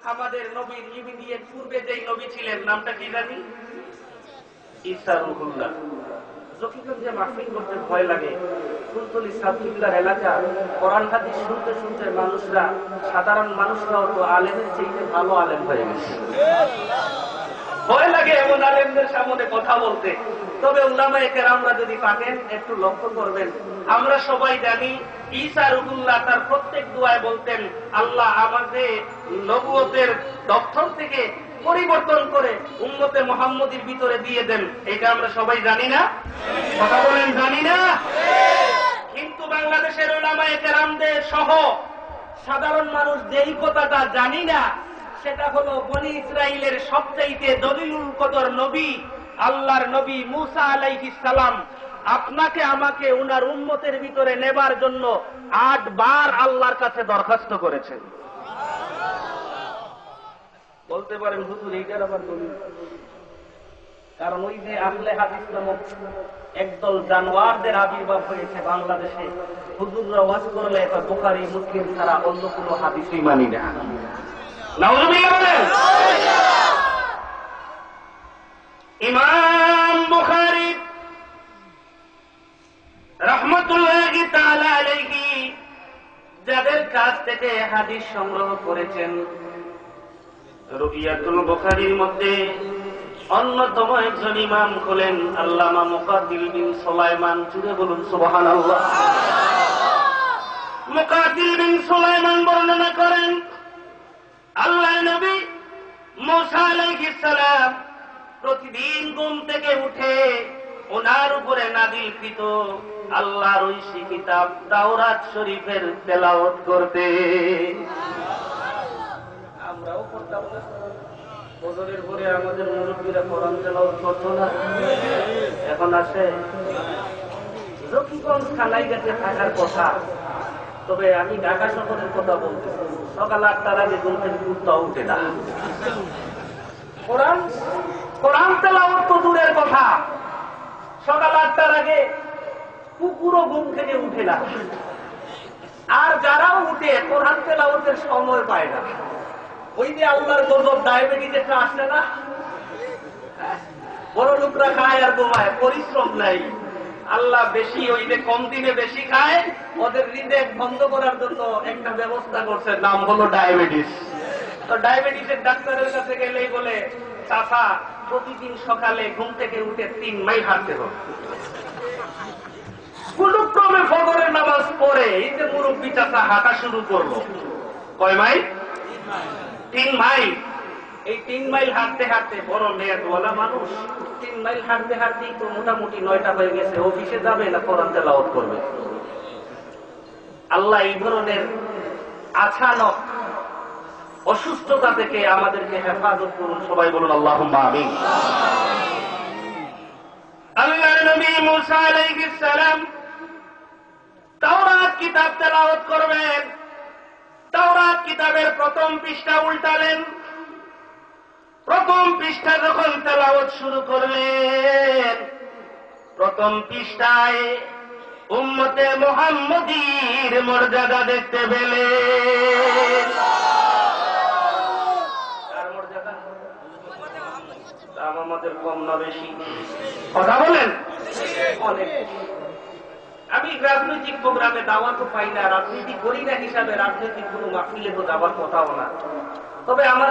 আমাদের নবীর ইমিডিয়েট পূর্বে যেই নবী ছিলেন নামটা কি জানি, ঈসা রুহুল্লাহ। জকিগঞ্জে মাহফিল করতে ভয় লাগে। ফুলতলি সাবকিবলার এলাকা, কোরআন হাদিস শুনতে শুনতে মানুষরা, সাধারণ মানুষরাও তো আলেমের চেয়ে ভালো আলেম হয়ে গেছে। ভয় লাগে এমন আলেমদের সামনে কথা বলতে। তবে উলামায়ে কেরামরা যদি পাকেন একটু লক্ষ্য করবেন, আমরা সবাই জানি ঈসা রুহুল্লাহ তার প্রত্যেক দুআয় বলতেন, আল্লাহ আমাকে নবুয়তের দপ্তর থেকে পরিবর্তন করে উম্মতে মুহাম্মদীর ভিতরে দিয়ে দেন। এটা আমরা সবাই জানি না? কথা বলেন, জানি না? কিন্তু বাংলাদেশের উলামায়ে কেরামদের সহ সাধারণ মানুষ যেই কথাটা জানি না, সেটা হলো বনি ইসরাইলের সবচাইতে দলিলুল কদর নবী, আল্লাহর নবী মুসা আলাইহিস সালাম আপনাকে আমাকে উনার উম্মতের ভিতরে নেবার জন্য 8 বার আল্লাহর কাছে দরখাস্ত করেছেন। বলতে পারেন হুজুর এইটার আবার দলিল? কারণ ওই যে আহলে হাদিস নামক একদল জানোয়ারদের আবির্ভাব হয়েছে বাংলাদেশে। হুজুররা ওয়াজ করলে এটা বুখারী মুসলিম ছাড়া অন্য কোনো হাদিসই মানি না। নাউযুবিল্লাহ বলেন। ইমাম বুখারী রাহমাতুল্লাহি তাআলা আলাইহি যাদের কাছ থেকে হাদিস সংগ্রহ করেছেন, রুবিয়াতুল বুখারীর মধ্যে অন্যতম একজন ইমাম হলেন আল্লামা মুকাতিল বিন সুলাইমান। জুড়ে বলুন সুবহানাল্লাহ। মুকাতিল বিন সুলাইমান বর্ণনা করেন, আল্লাহর নবী মুসা আলাইহিস সালাম প্রতিদিন ঘুম থেকে উঠে ওনার উপরে নাযিলকৃত আল্লাহর ঐশী কিতাব তাওরাত শরীফের তেলাওয়াত করতে। আমরাও করতাম না? ফজরের পরে আমাদের মুরব্বীরা কোরআন তেলাওয়াত করতো না? এখন আসে জকিগঞ্জ খালাইঘাটে থাকার কথা, তবে আমি ঢাকা শহরের কথা বলতেছি। সকাল 8টার আগে ঘুম থেকে কুত্তাও উঠে না। কোরআন তেলাওয়াত তো দূরের কথা, সকাল 8টার আগে কুকুরও ঘুম থেকে উঠে না। আর যারাও উঠে কোরআন তেলাওয়াতের সময় পায় না। ওই যে আল্লাহর গজব ডায়াবেটিসটা আসছে না, বড় লোকরা খায় আর ঘুমায়, পরিশ্রম নাই। আল্লাহ বেশি ওই যে কম দিনে বেশি খায়, ওদের হৃদয় বন্ধ করার জন্য একটা ব্যবস্থা করছে, নাম হলো ডায়াবেটিস। তো ডায়াবেটিসের ডাক্তারের কাছে গেলেই বলে, চাচা প্রতিদিন সকালে ঘুম থেকে উঠে 3 মাইল হাঁটতে হবে। কোনক্রমে ফজরের নামাজ পড়ে এই যে মুরব্বী চাচা হাঁটা শুরু করলো। কয় মাইল? 3 মাইল। এই 3 মাইল হাঁটতে হাঁটতে, বড় মেয়াদওয়ালা মানুষ, 3 মাইল হাঁটতে হাঁটতেই তো মোটামুটি 9টা হয়ে গেছে। অফিসে যাবে না কোরআন তেলাওয়াত করবে? আল্লাহ এই ধরনের আচানক অসুস্থতা থেকে আমাদেরকে হেফাজত করুন। সবাই বলুন আল্লাহুম্মা আমিন। আল্লাহর নবী মুসা আলাইহিস সালাম তাওরাত কিতাব তেলাওয়াত করবেন। তাওরাত কিতাবের প্রথম পৃষ্ঠা উল্টালেন। প্রথম পৃষ্ঠা যখন তেলাওয়াত শুরু করলেন, প্রথম পৃষ্ঠায় উম্মতে মুহাম্মদীর মর্যাদা দেখতে পেলেন। কার মর্যাদা? আমাদের কম না বেশি? কথা বলেন। অনেক। আমি রাজনৈতিক প্রোগ্রামে দাওয়াতও পাই না, রাজনীতি করি না হিসাবে রাজনৈতিক কোনো মাহফিলে তো যাওয়ার কথাও না। তবে আমার